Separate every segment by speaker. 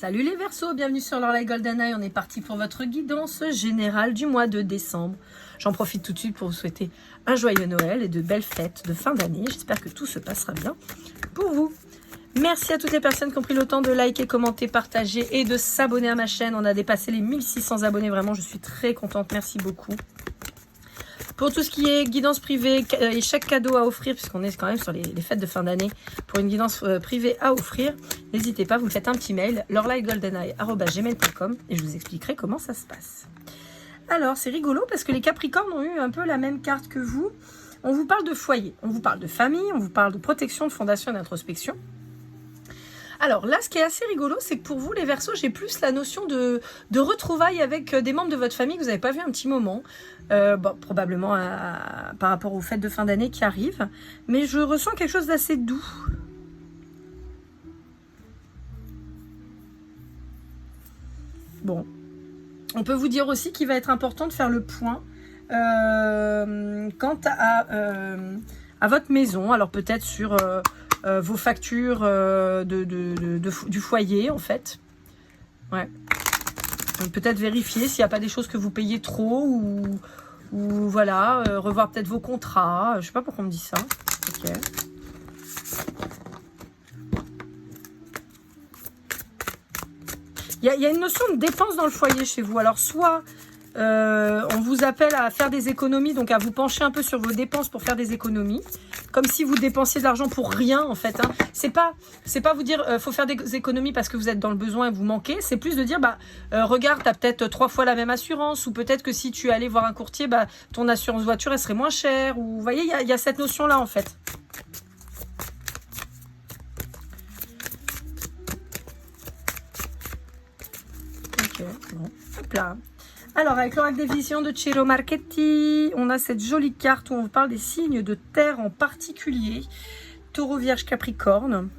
Speaker 1: Salut les Verseaux, bienvenue sur l'Horloge GoldenEye. On est parti pour votre guidance générale du mois de décembre. J'en profite tout de suite pour vous souhaiter un joyeux Noël et de belles fêtes de fin d'année. J'espère que tout se passera bien pour vous. Merci à toutes les personnes qui ont pris le temps de liker, commenter, partager et de s'abonner à ma chaîne. On a dépassé les 1600 abonnés, vraiment je suis très contente, merci beaucoup. Pour tout ce qui est guidance privée et chaque cadeau à offrir, puisqu'on est quand même sur les fêtes de fin d'année, pour une guidance privée à offrir, n'hésitez pas, vous me faites un petit mail, lorlaigoldeneye@gmail.com et je vous expliquerai comment ça se passe. Alors, c'est rigolo parce que les Capricornes ont eu un peu la même carte que vous. On vous parle de foyer, on vous parle de famille, on vous parle de protection, de fondation et d'introspection. Alors là, ce qui est assez rigolo, c'est que pour vous, les Verseaux, j'ai plus la notion de retrouvailles avec des membres de votre famille que vous n'avez pas vu un petit moment. Bon, probablement par rapport aux fêtes de fin d'année qui arrivent. Mais je ressens quelque chose d'assez doux. Bon. On peut vous dire aussi qu'il va être important de faire le point quant à votre maison. Alors peut-être sur... vos factures du foyer en fait. Ouais. Peut-être vérifier s'il n'y a pas des choses que vous payez trop ou voilà, revoir peut-être vos contrats. Je sais pas pourquoi on me dit ça. Ok. Il y a une notion de dépense dans le foyer chez vous. Alors soit on vous appelle à faire des économies, donc à vous pencher un peu sur vos dépenses pour faire des économies, comme si vous dépensiez de l'argent pour rien en fait. Hein. C'est pas vous dire faut faire des économies parce que vous êtes dans le besoin et vous manquez. C'est plus de dire regarde, t'as peut-être 3 fois la même assurance, ou peut-être que si tu allais voir un courtier, ton assurance voiture elle serait moins chère. Ou vous voyez, il y a cette notion là en fait. Ok, bon, hop là. Alors, avec l'oracle des visions de Ciro Marchetti, on a cette jolie carte où on parle des signes de terre en particulier. Taureau, Vierge, Capricorne.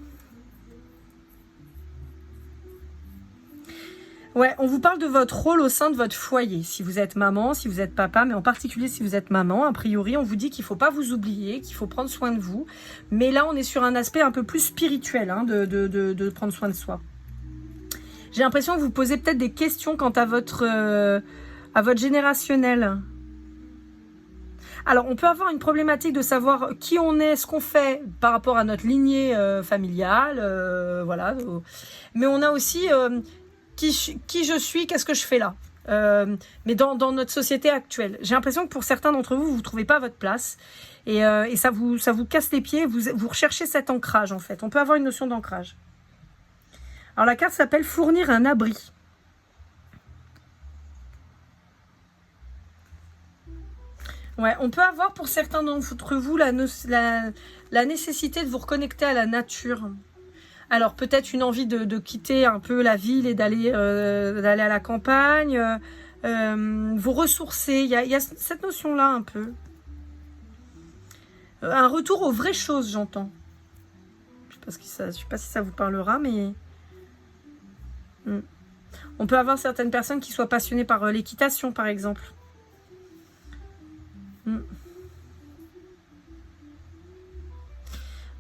Speaker 1: Ouais, on vous parle de votre rôle au sein de votre foyer. Si vous êtes maman, si vous êtes papa, mais en particulier si vous êtes maman, a priori, on vous dit qu'il ne faut pas vous oublier, qu'il faut prendre soin de vous. Mais là, on est sur un aspect un peu plus spirituel hein, de prendre soin de soi. J'ai l'impression que vous posez peut-être des questions quant à votre générationnel. Alors, on peut avoir une problématique de savoir qui on est, ce qu'on fait par rapport à notre lignée familiale, voilà. Mais on a aussi qui je suis, qu'est-ce que je fais là. Mais dans notre société actuelle. J'ai l'impression que pour certains d'entre vous, vous ne trouvez pas votre place. Et ça vous casse les pieds, vous recherchez cet ancrage en fait. On peut avoir une notion d'ancrage. Alors la carte s'appelle fournir un abri. Ouais, on peut avoir pour certains d'entre vous la nécessité de vous reconnecter à la nature. Alors peut-être une envie de quitter un peu la ville et d'aller à la campagne, vous ressourcer. Il y a cette notion-là un peu. Un retour aux vraies choses, j'entends. Je sais pas si ça vous parlera, mais... On peut avoir certaines personnes qui soient passionnées par l'équitation, par exemple.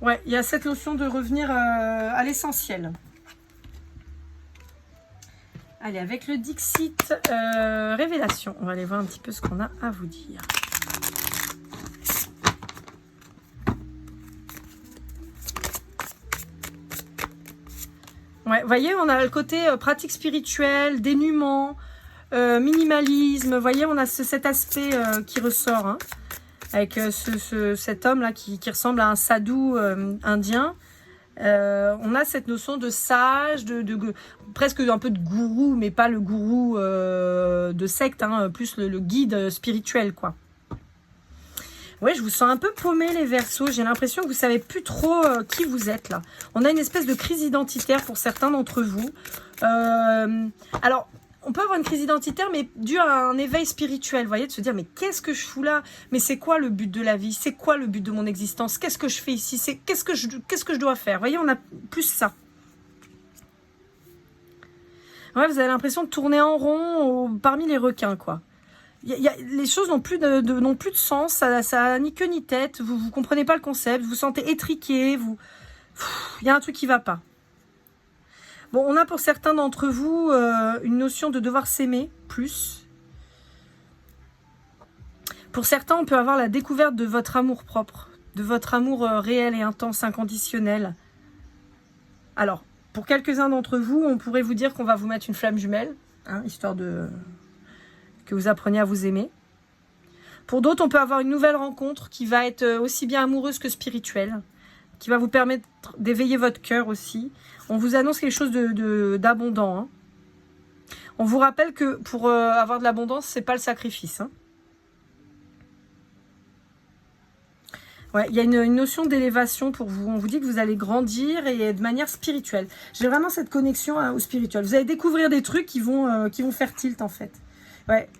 Speaker 1: Ouais, il y a cette notion de revenir à l'essentiel. Allez, avec le Dixit Révélation, on va aller voir un petit peu ce qu'on a à vous dire. Ouais, vous voyez, on a le côté pratique spirituelle, dénuement, minimalisme. Vous voyez, on a cet aspect qui ressort, hein, avec cet homme-là qui ressemble à un sadhu indien. On a cette notion de sage, presque un peu de gourou, mais pas le gourou de secte, hein, plus le guide spirituel, quoi. Ouais, je vous sens un peu paumé les Verseaux. J'ai l'impression que vous savez plus trop qui vous êtes là. On a une espèce de crise identitaire pour certains d'entre vous. Alors, on peut avoir une crise identitaire, mais due à un éveil spirituel, vous voyez, de se dire, mais qu'est-ce que je fous là? Mais c'est quoi le but de la vie? C'est quoi le but de mon existence? Qu'est-ce que je fais ici? Qu'est-ce que je dois faire? Vous voyez, on a plus ça. Ouais, vous avez l'impression de tourner en rond parmi les requins, quoi. Les choses n'ont plus de sens, ça a ni queue ni tête, vous comprenez pas le concept, vous vous sentez étriqué, il y a un truc qui va pas. Bon, on a pour certains d'entre vous une notion de devoir s'aimer plus. Pour certains, on peut avoir la découverte de votre amour propre, de votre amour réel et intense, inconditionnel. Alors, pour quelques-uns d'entre vous, on pourrait vous dire qu'on va vous mettre une flamme jumelle, hein, histoire de que vous appreniez à vous aimer. Pour d'autres, on peut avoir une nouvelle rencontre qui va être aussi bien amoureuse que spirituelle, qui va vous permettre d'éveiller votre cœur aussi. On vous annonce quelque chose d'abondant. Hein. On vous rappelle que pour avoir de l'abondance, c'est pas le sacrifice. Hein. Ouais, il y a une notion d'élévation pour vous. On vous dit que vous allez grandir et de manière spirituelle. J'ai vraiment cette connexion au spirituel. Vous allez découvrir des trucs qui vont faire tilt en fait. Ouais.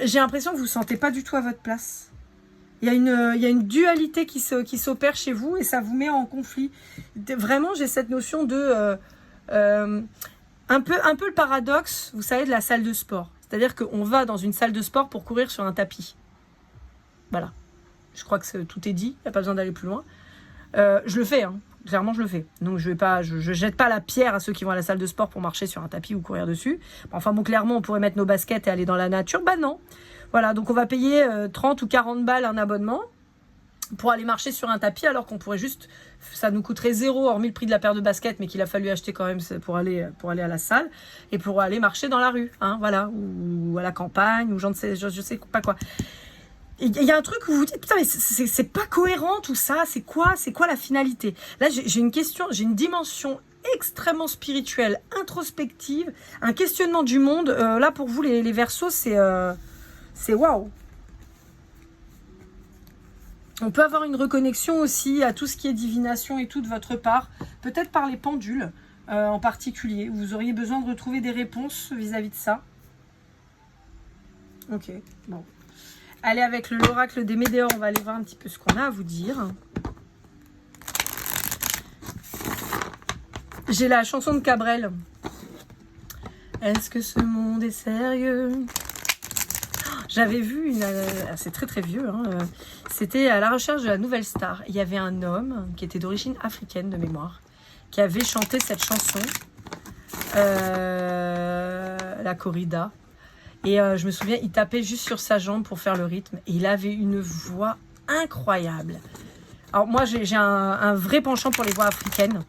Speaker 1: J'ai l'impression que vous ne vous sentez pas du tout à votre place. Il y a une dualité qui s'opère chez vous et ça vous met en conflit. Vraiment, j'ai cette notion de... un peu le paradoxe, vous savez, de la salle de sport. C'est-à-dire qu'on va dans une salle de sport pour courir sur un tapis. Voilà. Je crois que tout est dit. Il n'y a pas besoin d'aller plus loin. Je le fais, hein. Clairement, je le fais. Donc, je jette pas la pierre à ceux qui vont à la salle de sport pour marcher sur un tapis ou courir dessus. Enfin, bon, clairement, on pourrait mettre nos baskets et aller dans la nature. Bah non. Voilà, donc on va payer 30 ou 40 balles un abonnement pour aller marcher sur un tapis alors qu'on pourrait juste... Ça nous coûterait 0 hormis le prix de la paire de baskets, mais qu'il a fallu acheter quand même pour aller à la salle et pour aller marcher dans la rue. Hein, voilà, ou à la campagne, ou je sais pas quoi. Il y a un truc où vous vous dites, putain, mais c'est pas cohérent tout ça, c'est quoi la finalité? Là, j'ai une question, j'ai une dimension extrêmement spirituelle, introspective, un questionnement du monde. Là, pour vous, les Verseaux, c'est waouh. On peut avoir une reconnexion aussi à tout ce qui est divination et tout de votre part, peut-être par les pendules en particulier. Vous auriez besoin de retrouver des réponses vis-à-vis de ça. Ok, bon. Allez, avec l'oracle des Médéors, on va aller voir un petit peu ce qu'on a à vous dire. J'ai la chanson de Cabrel. Est-ce que ce monde est sérieux? J'avais vu c'est très très vieux, hein, c'était à la recherche de la nouvelle star. Il y avait un homme qui était d'origine africaine de mémoire, qui avait chanté cette chanson, la corrida. Et je me souviens, il tapait juste sur sa jambe pour faire le rythme. Et il avait une voix incroyable. Alors moi, j'ai un vrai penchant pour les voix africaines.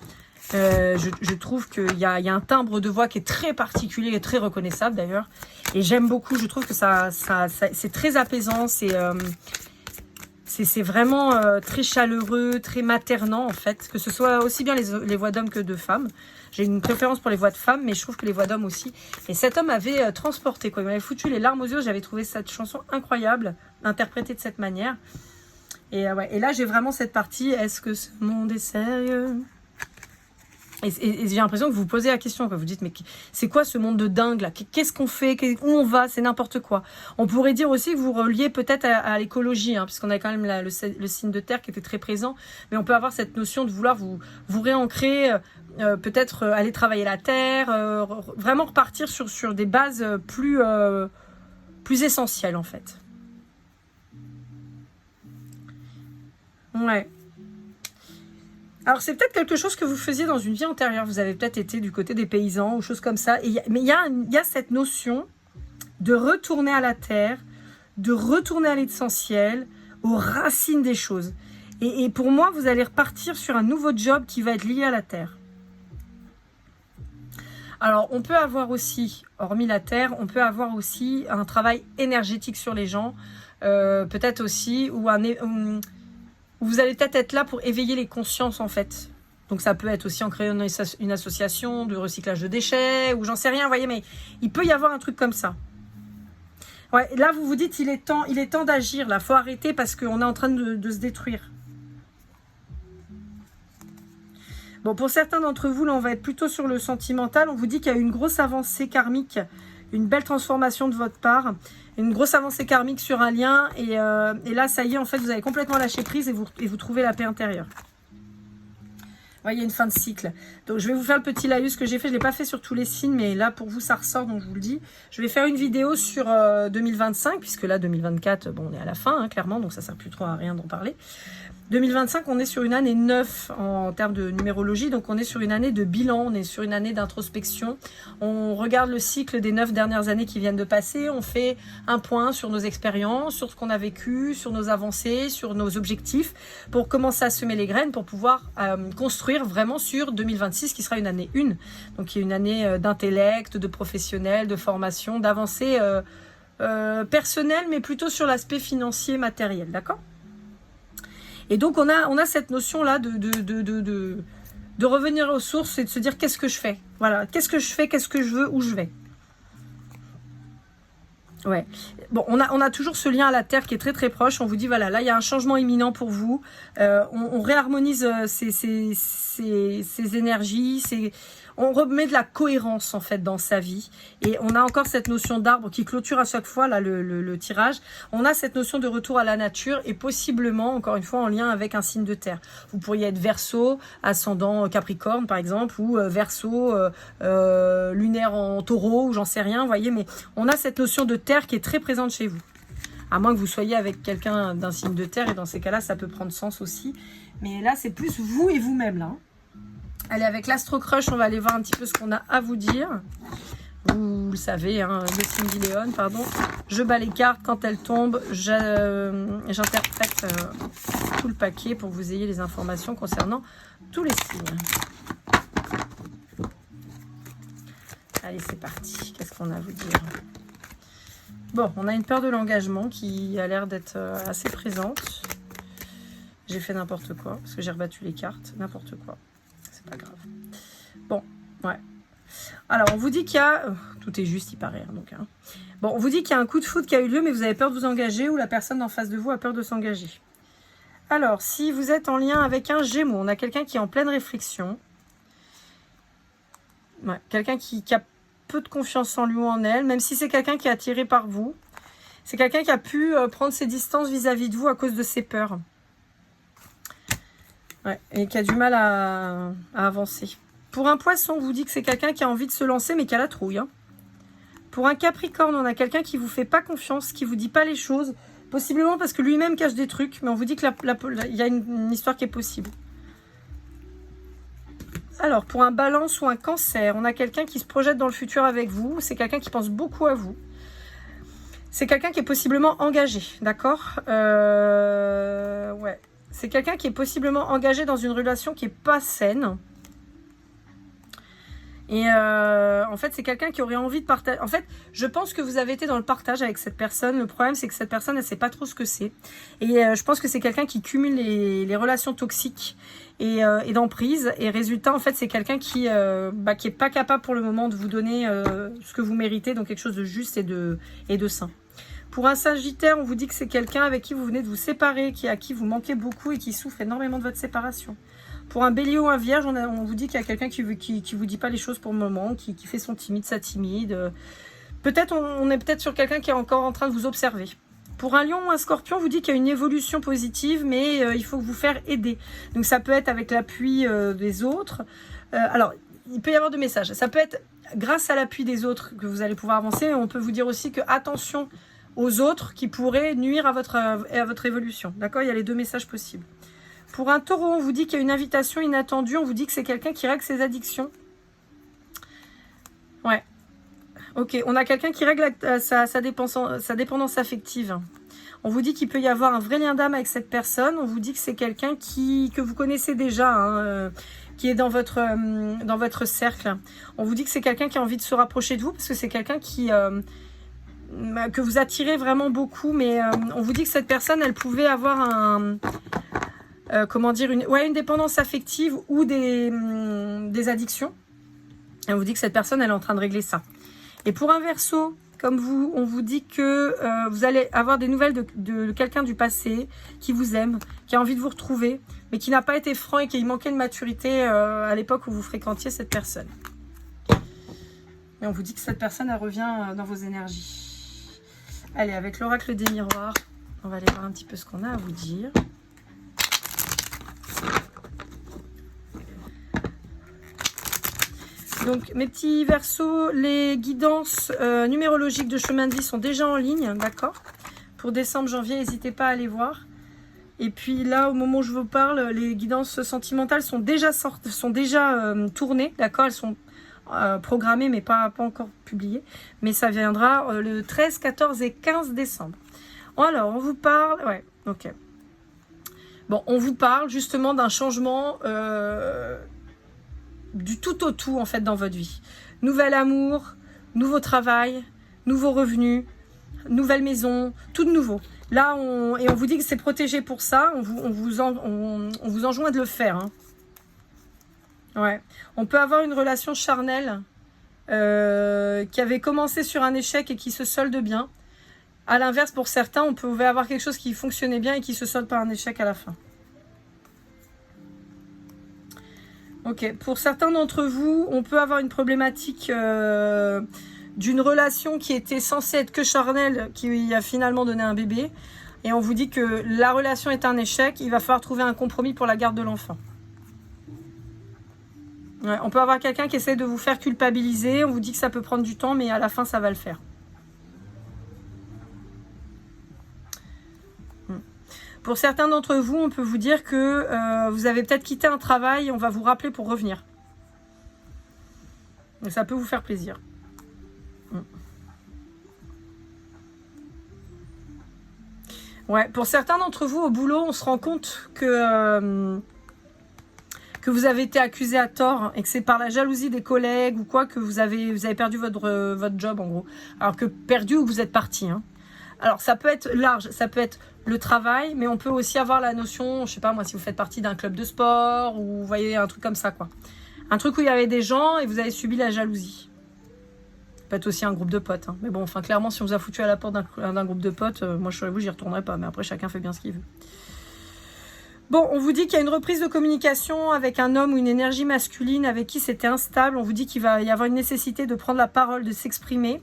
Speaker 1: Je trouve qu'il y a un timbre de voix qui est très particulier et très reconnaissable d'ailleurs. Et j'aime beaucoup, je trouve que ça c'est très apaisant, c'est vraiment très chaleureux, très maternant en fait. Que ce soit aussi bien les voix d'hommes que de femmes. J'ai une préférence pour les voix de femmes, mais je trouve que les voix d'hommes aussi. Et cet homme avait transporté, quoi. Il m'avait foutu les larmes aux yeux. J'avais trouvé cette chanson incroyable, interprétée de cette manière. Et, ouais. Et là, j'ai vraiment cette partie. Est-ce que ce monde est sérieux? Et j'ai l'impression que vous vous posez la question, quoi. Vous dites, mais c'est quoi ce monde de dingue là? Qu'est-ce qu'on fait? Où on va? C'est n'importe quoi. On pourrait dire aussi que vous reliez peut-être à l'écologie, hein, puisqu'on a quand même le signe de terre qui était très présent. Mais on peut avoir cette notion de vouloir vous réancrer, peut-être aller travailler la terre, vraiment repartir sur des bases plus essentielles en fait. Ouais. Alors, c'est peut-être quelque chose que vous faisiez dans une vie antérieure. Vous avez peut-être été du côté des paysans ou choses comme ça. Mais il y a cette notion de retourner à la terre, de retourner à l'essentiel, aux racines des choses. Et pour moi, vous allez repartir sur un nouveau job qui va être lié à la terre. Alors, on peut avoir aussi, hormis la terre, on peut avoir aussi un travail énergétique sur les gens. Peut-être aussi, ou vous allez peut-être être là pour éveiller les consciences en fait. Donc ça peut être aussi en créant une association de recyclage de déchets ou j'en sais rien, vous voyez, mais il peut y avoir un truc comme ça. Ouais, là vous vous dites il est temps d'agir, là, faut arrêter parce qu'on est en train de se détruire. Bon, pour certains d'entre vous, là on va être plutôt sur le sentimental, on vous dit qu'il y a une grosse avancée karmique, une belle transformation de votre part, une grosse avancée karmique sur un lien, et là, ça y est, en fait, vous avez complètement lâché prise et vous trouvez la paix intérieure. voyez, une fin de cycle. Donc, je vais vous faire le petit laïus que j'ai fait. Je ne l'ai pas fait sur tous les signes, mais là, pour vous, ça ressort, donc je vous le dis. Je vais faire une vidéo sur 2025, puisque là, 2024, bon, on est à la fin, hein, clairement, donc ça ne sert plus trop à rien d'en parler. 2025, on est sur une année 9 en termes de numérologie, donc on est sur une année de bilan, on est sur une année d'introspection. On regarde le cycle des 9 dernières années qui viennent de passer, on fait un point sur nos expériences, sur ce qu'on a vécu, sur nos avancées, sur nos objectifs, pour commencer à semer les graines, pour pouvoir construire vraiment sur 2026, qui sera une année 1, donc qui est une année d'intellect, de professionnel, de formation, d'avancée personnelle, mais plutôt sur l'aspect financier, matériel, d'accord ? Et donc, on a cette notion-là de revenir aux sources et de se dire qu'est-ce que je fais. Voilà, qu'est-ce que je fais, qu'est-ce que je veux, où je vais. Ouais. Bon, on a toujours ce lien à la Terre qui est très très proche. On vous dit, voilà, là, il y a un changement imminent pour vous. On réharmonise ces énergies, on remet de la cohérence en fait dans sa vie. Et on a encore cette notion d'arbre qui clôture à chaque fois là, le tirage. On a cette notion de retour à la nature et possiblement, encore une fois, en lien avec un signe de terre. Vous pourriez être Verseau, ascendant Capricorne par exemple, ou Verseau lunaire en Taureau, ou j'en sais rien, vous voyez. Mais on a cette notion de terre qui est très présente chez vous. À moins que vous soyez avec quelqu'un d'un signe de terre, et dans ces cas-là, ça peut prendre sens aussi. Mais là, c'est plus vous et vous-même, là. Allez, avec l'Astro Crush, on va aller voir un petit peu ce qu'on a à vous dire. Vous le savez, hein, le signe d'Iléon, pardon. Je bats les cartes, quand elles tombent, j'interprète tout le paquet pour que vous ayez les informations concernant tous les signes. Allez, c'est parti. Qu'est-ce qu'on a à vous dire ? Bon, on a une peur de l'engagement qui a l'air d'être assez présente. J'ai fait n'importe quoi, parce que j'ai rebattu les cartes. N'importe quoi. C'est pas grave. Bon, ouais. Alors, on vous dit qu'il y a... tout est juste, il paraît. Donc, hein. Bon, on vous dit qu'il y a un coup de foudre qui a eu lieu, mais vous avez peur de vous engager ou la personne en face de vous a peur de s'engager. Alors, si vous êtes en lien avec un Gémeaux, on a quelqu'un qui est en pleine réflexion. Ouais, quelqu'un qui a peu de confiance en lui ou en elle, même si c'est quelqu'un qui est attiré par vous. C'est quelqu'un qui a pu prendre ses distances vis-à-vis de vous à cause de ses peurs. Ouais, et qui a du mal à avancer. Pour un Poisson, on vous dit que c'est quelqu'un qui a envie de se lancer, mais qui a la trouille. Hein. Pour un Capricorne, on a quelqu'un qui vous fait pas confiance, qui vous dit pas les choses, possiblement parce que lui-même cache des trucs, mais on vous dit que il y a une histoire qui est possible. Alors, pour un Balance ou un Cancer, on a quelqu'un qui se projette dans le futur avec vous. C'est quelqu'un qui pense beaucoup à vous. C'est quelqu'un qui est possiblement engagé, d'accord ? Ouais. C'est quelqu'un qui est possiblement engagé dans une relation qui n'est pas saine. Et en fait, c'est quelqu'un qui aurait envie de partager. En fait, je pense que vous avez été dans le partage avec cette personne. Le problème, c'est que cette personne, elle ne sait pas trop ce que c'est. Et je pense que c'est quelqu'un qui cumule les relations toxiques et d'emprise. Et résultat, en fait, c'est quelqu'un qui est pas capable pour le moment de vous donner ce que vous méritez, donc quelque chose de juste et de sain. Pour un Sagittaire, on vous dit que c'est quelqu'un avec qui vous venez de vous séparer, à qui vous manquez beaucoup et qui souffre énormément de votre séparation. Pour un Bélier ou un Vierge, on vous dit qu'il y a quelqu'un qui vous dit pas les choses pour le moment, qui fait son timide, sa timide. Peut-être on est peut-être sur quelqu'un qui est encore en train de vous observer. Pour un Lion ou un Scorpion, on vous dit qu'il y a une évolution positive, mais il faut vous faire aider. Donc ça peut être avec l'appui des autres. Alors, il peut y avoir deux messages. Ça peut être grâce à l'appui des autres que vous allez pouvoir avancer. On peut vous dire aussi que attention aux autres qui pourraient nuire à votre évolution. D'accord ? Il y a les deux messages possibles. Pour un Taureau, on vous dit qu'il y a une invitation inattendue. On vous dit que c'est quelqu'un qui règle ses addictions. Ouais. Ok, on a quelqu'un qui règle sa dépendance affective. On vous dit qu'il peut y avoir un vrai lien d'âme avec cette personne. On vous dit que c'est quelqu'un que vous connaissez déjà, hein, qui est dans votre cercle. On vous dit que c'est quelqu'un qui a envie de se rapprocher de vous parce que c'est quelqu'un que vous attirez vraiment beaucoup. Mais on vous dit que cette personne, elle pouvait avoir une dépendance affective ou des addictions. Et on vous dit que cette personne, elle est en train de régler ça. Et pour un Verseau, comme vous, on vous dit que vous allez avoir des nouvelles de quelqu'un du passé qui vous aime, qui a envie de vous retrouver, mais qui n'a pas été franc et qui manquait de maturité à l'époque où vous fréquentiez cette personne. Et on vous dit que cette personne, elle revient dans vos énergies. Allez, avec l'oracle des miroirs, on va aller voir un petit peu ce qu'on a à vous dire. Donc, mes petits Verseaux, les guidances numérologiques de chemin de vie sont déjà en ligne, d'accord? Pour décembre, janvier, n'hésitez pas à aller voir. Et puis là, au moment où je vous parle, les guidances sentimentales sont déjà tournées, d'accord? Elles sont programmées, mais pas encore publiées. Mais ça viendra le 13, 14 et 15 décembre. Alors, on vous parle... Ouais, ok. Bon, on vous parle justement d'un changement du tout au tout, en fait, dans votre vie. Nouvel amour, nouveau travail, nouveaux revenus, nouvelle maison, tout de nouveau. Là, on vous dit que c'est protégé pour ça. On vous enjoint de le faire. Hein. Ouais. On peut avoir une relation charnelle qui avait commencé sur un échec et qui se solde bien. À l'inverse, pour certains, on pouvait avoir quelque chose qui fonctionnait bien et qui se solde par un échec à la fin. Ok. Pour certains d'entre vous, on peut avoir une problématique d'une relation qui était censée être que charnelle, qui a finalement donné un bébé. Et on vous dit que la relation est un échec. Il va falloir trouver un compromis pour la garde de l'enfant. Ouais, on peut avoir quelqu'un qui essaie de vous faire culpabiliser. On vous dit que ça peut prendre du temps, mais à la fin, ça va le faire. Pour certains d'entre vous, on peut vous dire que vous avez peut-être quitté un travail. On va vous rappeler pour revenir. Et ça peut vous faire plaisir. Ouais, pour certains d'entre vous, au boulot, on se rend compte que vous avez été accusé à tort et que c'est par la jalousie des collègues ou quoi que vous avez perdu votre job, en gros. Alors que perdu ou que vous êtes parti. Hein. Alors, ça peut être large, ça peut être le travail, mais on peut aussi avoir la notion, je sais pas moi, si vous faites partie d'un club de sport ou vous voyez un truc comme ça, quoi. Un truc où il y avait des gens et vous avez subi la jalousie. Ça peut être aussi un groupe de potes. Hein. Mais bon, enfin, clairement, si on vous a foutu à la porte d'un groupe de potes, moi, je suis vous, j'y retournerai pas. Mais après, chacun fait bien ce qu'il veut. Bon, on vous dit qu'il y a une reprise de communication avec un homme ou une énergie masculine avec qui c'était instable. On vous dit qu'il va y avoir une nécessité de prendre la parole, de s'exprimer.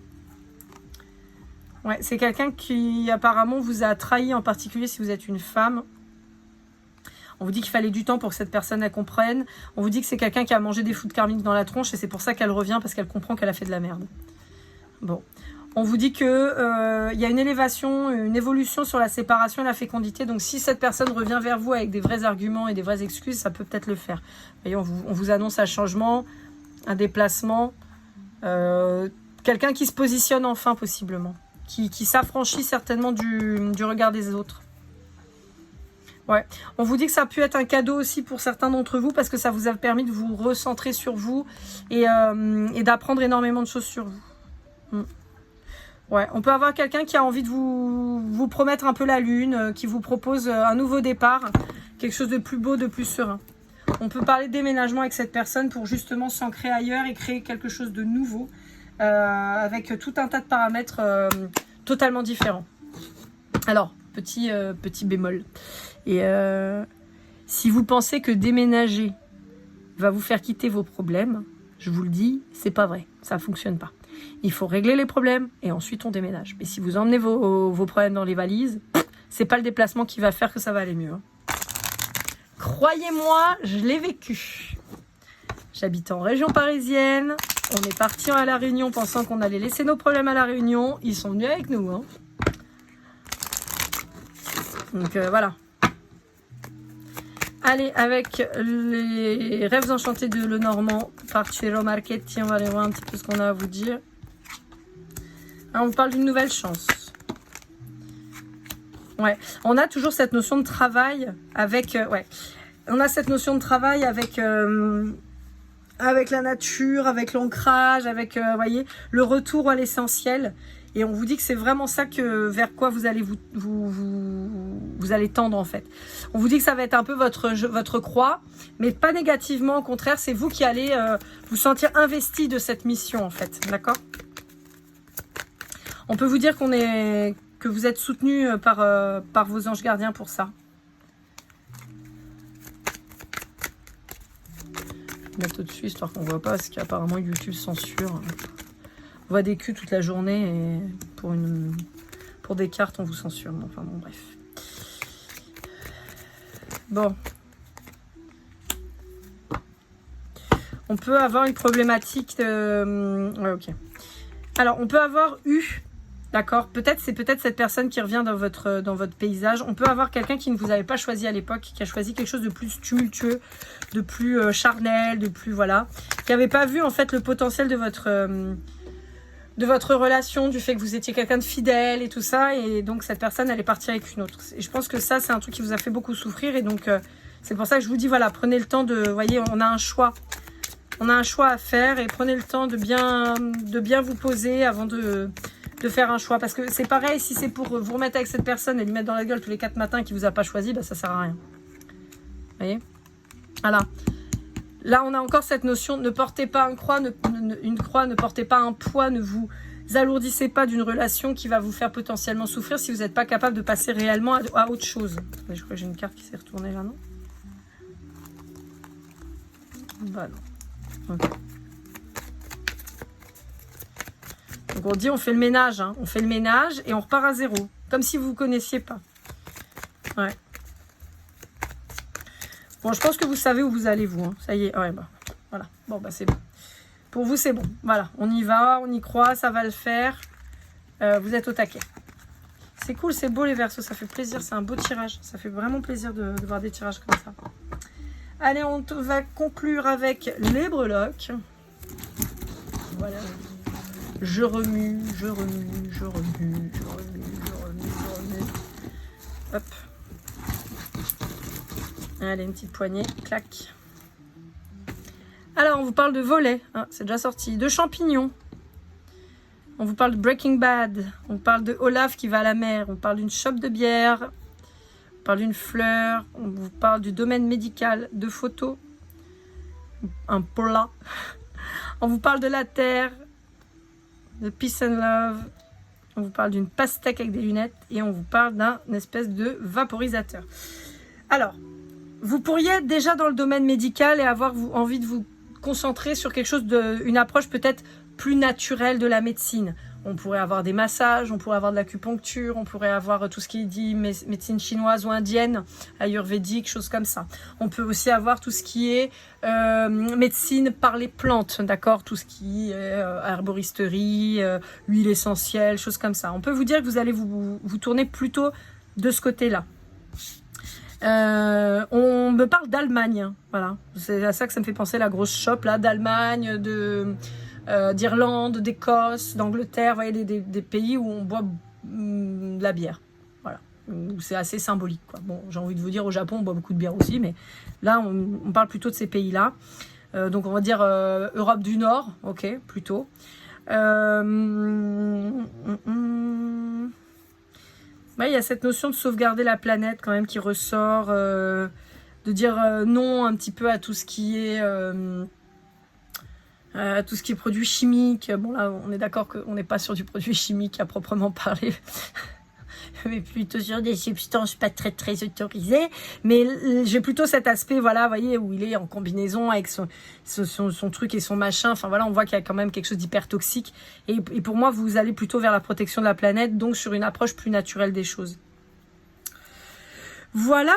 Speaker 1: Ouais, c'est quelqu'un qui apparemment vous a trahi, en particulier si vous êtes une femme. On vous dit qu'il fallait du temps pour que cette personne elle comprenne. On vous dit que c'est quelqu'un qui a mangé des foudres karmiques dans la tronche et c'est pour ça qu'elle revient, parce qu'elle comprend qu'elle a fait de la merde. Bon. On vous dit que y a une élévation, une évolution sur la séparation et la fécondité. Donc si cette personne revient vers vous avec des vrais arguments et des vraies excuses, ça peut peut-être le faire. Voyez, on vous annonce un changement, un déplacement, quelqu'un qui se positionne enfin possiblement. Qui s'affranchit certainement du regard des autres. Ouais. On vous dit que ça a pu être un cadeau aussi pour certains d'entre vous parce que ça vous a permis de vous recentrer sur vous et d'apprendre énormément de choses sur vous. Ouais. On peut avoir quelqu'un qui a envie de vous promettre un peu la lune, qui vous propose un nouveau départ, quelque chose de plus beau, de plus serein. On peut parler de déménagement avec cette personne pour justement s'ancrer ailleurs et créer quelque chose de nouveau. Avec tout un tas de paramètres totalement différents. Alors, petit bémol. Et si vous pensez que déménager va vous faire quitter vos problèmes, je vous le dis, c'est pas vrai. Ça ne fonctionne pas. Il faut régler les problèmes et ensuite on déménage. Mais si vous emmenez vos problèmes dans les valises, c'est pas le déplacement qui va faire que ça va aller mieux. Hein. Croyez-moi, je l'ai vécu. J'habite en région parisienne. On est parti à La Réunion pensant qu'on allait laisser nos problèmes à La Réunion. Ils sont venus avec nous. Hein. Donc voilà. Allez, avec les rêves enchantés de Lenormand par Ciro Marchetti, on va aller voir un petit peu ce qu'on a à vous dire. Alors, on vous parle d'une nouvelle chance. Ouais, on a toujours cette notion de travail avec... ouais, on a cette notion de travail avec la nature, avec l'ancrage, avec, voyez, le retour à l'essentiel. Et on vous dit que c'est vraiment ça vers quoi vous allez vous allez tendre en fait. On vous dit que ça va être un peu votre croix, mais pas négativement, au contraire, c'est vous qui allez vous sentir investi de cette mission en fait, d'accord? On peut vous dire que vous êtes soutenu par vos anges gardiens pour ça. Je vais mettre au-dessus histoire qu'on voit pas, parce qu'apparemment YouTube censure. On voit des culs toute la journée et pour des cartes on vous censure. Enfin bon, bref. Bon. On peut avoir une problématique de... Ouais, ok. Alors, on peut avoir eu... D'accord, c'est peut-être cette personne qui revient dans votre paysage. On peut avoir quelqu'un qui ne vous avait pas choisi à l'époque, qui a choisi quelque chose de plus tumultueux, de plus charnel, de plus voilà, qui n'avait pas vu en fait le potentiel de votre relation, du fait que vous étiez quelqu'un de fidèle et tout ça, et donc cette personne elle est partie avec une autre. Et je pense que ça c'est un truc qui vous a fait beaucoup souffrir, et donc c'est pour ça que je vous dis voilà, prenez le temps de, vous voyez, on a un choix à faire, et prenez le temps de bien vous poser avant de faire un choix, parce que c'est pareil, si c'est pour vous remettre avec cette personne et lui mettre dans la gueule tous les 4 matins qui vous a pas choisi, bah ça sert à rien. Vous voyez, voilà. Là on a encore cette notion, ne portez pas une croix, ne portez pas un poids, ne vous alourdissez pas d'une relation qui va vous faire potentiellement souffrir si vous n'êtes pas capable de passer réellement à autre chose. Je crois que j'ai une carte qui s'est retournée là, non? Bah non. Ok. Donc on dit on fait le ménage, hein. On fait le ménage et on repart à zéro. Comme si vous ne vous connaissiez pas. Ouais. Bon, je pense que vous savez où vous allez, vous. Hein. Ça y est, ouais, bah, voilà. Bon, bah c'est bon. Pour vous, c'est bon. Voilà, on y va, on y croit, ça va le faire. Vous êtes au taquet. C'est cool, c'est beau les Verseaux, ça fait plaisir. C'est un beau tirage. Ça fait vraiment plaisir de voir des tirages comme ça. Allez, on va conclure avec les breloques. Voilà. Je remue, je remue, je remue, je remue, je remue, je remue. Hop. Allez, une petite poignée, clac. Alors, on vous parle de volets, hein, c'est déjà sorti. De champignons. On vous parle de Breaking Bad. On parle de Olaf qui va à la mer. On parle d'une chope de bière. On parle d'une fleur. On vous parle du domaine médical, de photos. Un plat. On vous parle de la terre. De Peace and Love, on vous parle d'une pastèque avec des lunettes et on vous parle d'un espèce de vaporisateur. Alors, vous pourriez être déjà dans le domaine médical et avoir envie de vous concentrer sur quelque chose, une approche peut-être plus naturelle de la médecine. On pourrait avoir des massages, on pourrait avoir de l'acupuncture, on pourrait avoir tout ce qui est dit médecine chinoise ou indienne, ayurvédique, choses comme ça. On peut aussi avoir tout ce qui est médecine par les plantes, d'accord, tout ce qui est herboristerie, huile essentielle, choses comme ça. On peut vous dire que vous allez vous tourner plutôt de ce côté-là. On me parle d'Allemagne, voilà. C'est à ça que ça me fait penser, la grosse shop là, d'Allemagne, d'Irlande, d'Écosse, d'Angleterre, vous voyez, des pays où on boit de la bière. Voilà. C'est assez symbolique, quoi. Bon, j'ai envie de vous dire, au Japon, on boit beaucoup de bière aussi, mais là, on parle plutôt de ces pays-là. Donc, on va dire Europe du Nord, ok, plutôt. Ouais, il y a cette notion de sauvegarder la planète, quand même, qui ressort, de dire non un petit peu à tout ce qui est... tout ce qui est produit chimique. Bon là on est d'accord qu'on n'est pas sur du produit chimique à proprement parler, mais plutôt sur des substances pas très autorisées. Mais j'ai plutôt cet aspect, voilà, vous voyez, où il est en combinaison avec son truc et son machin. Enfin voilà, on voit qu'il y a quand même quelque chose d'hyper toxique. Et pour moi, vous allez plutôt vers la protection de la planète, donc sur une approche plus naturelle des choses. Voilà,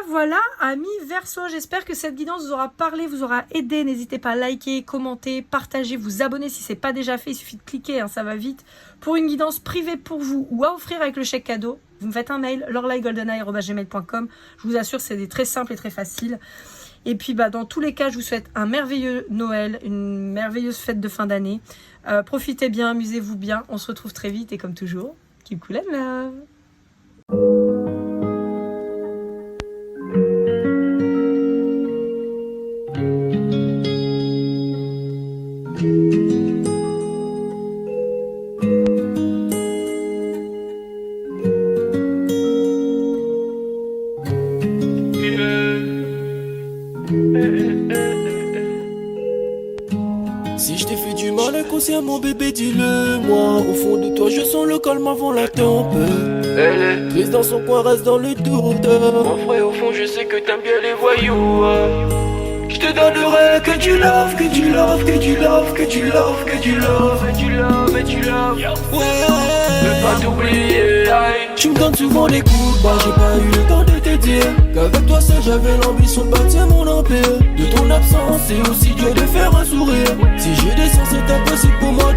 Speaker 1: amis Verseaux, j'espère que cette guidance vous aura parlé, vous aura aidé. N'hésitez pas à liker, commenter, partager, vous abonner si ce n'est pas déjà fait. Il suffit de cliquer, hein, ça va vite. Pour une guidance privée pour vous ou à offrir avec le chèque cadeau, vous me faites un mail, lorlaigoldeneye@gmail.com. Je vous assure, c'est très simple et très facile. Et puis, dans tous les cas, je vous souhaite un merveilleux Noël, une merveilleuse fête de fin d'année. Profitez bien, amusez-vous bien. On se retrouve très vite et comme toujours, keep cool and love.
Speaker 2: Si je t'ai fait du mal inconsciemment bébé dis-le moi. Au fond de toi je sens le calme avant la tempête. Elle est triste dans son coin, reste dans le doute. Mon frère au fond je sais que t'aimes bien les voyous. Je te donnerai que du love, que du love, que du love, que du love, que du love, et du love, et du love. Ouais, ne pas t'oublier. Tu me donnes souvent des coups de barre, j'ai pas eu le temps de te dire qu'avec toi seul j'avais l'ambition de bâtir mon empire. De ton absence, c'est aussi dur de faire un sourire. Si je descends, c'est impossible pour moi de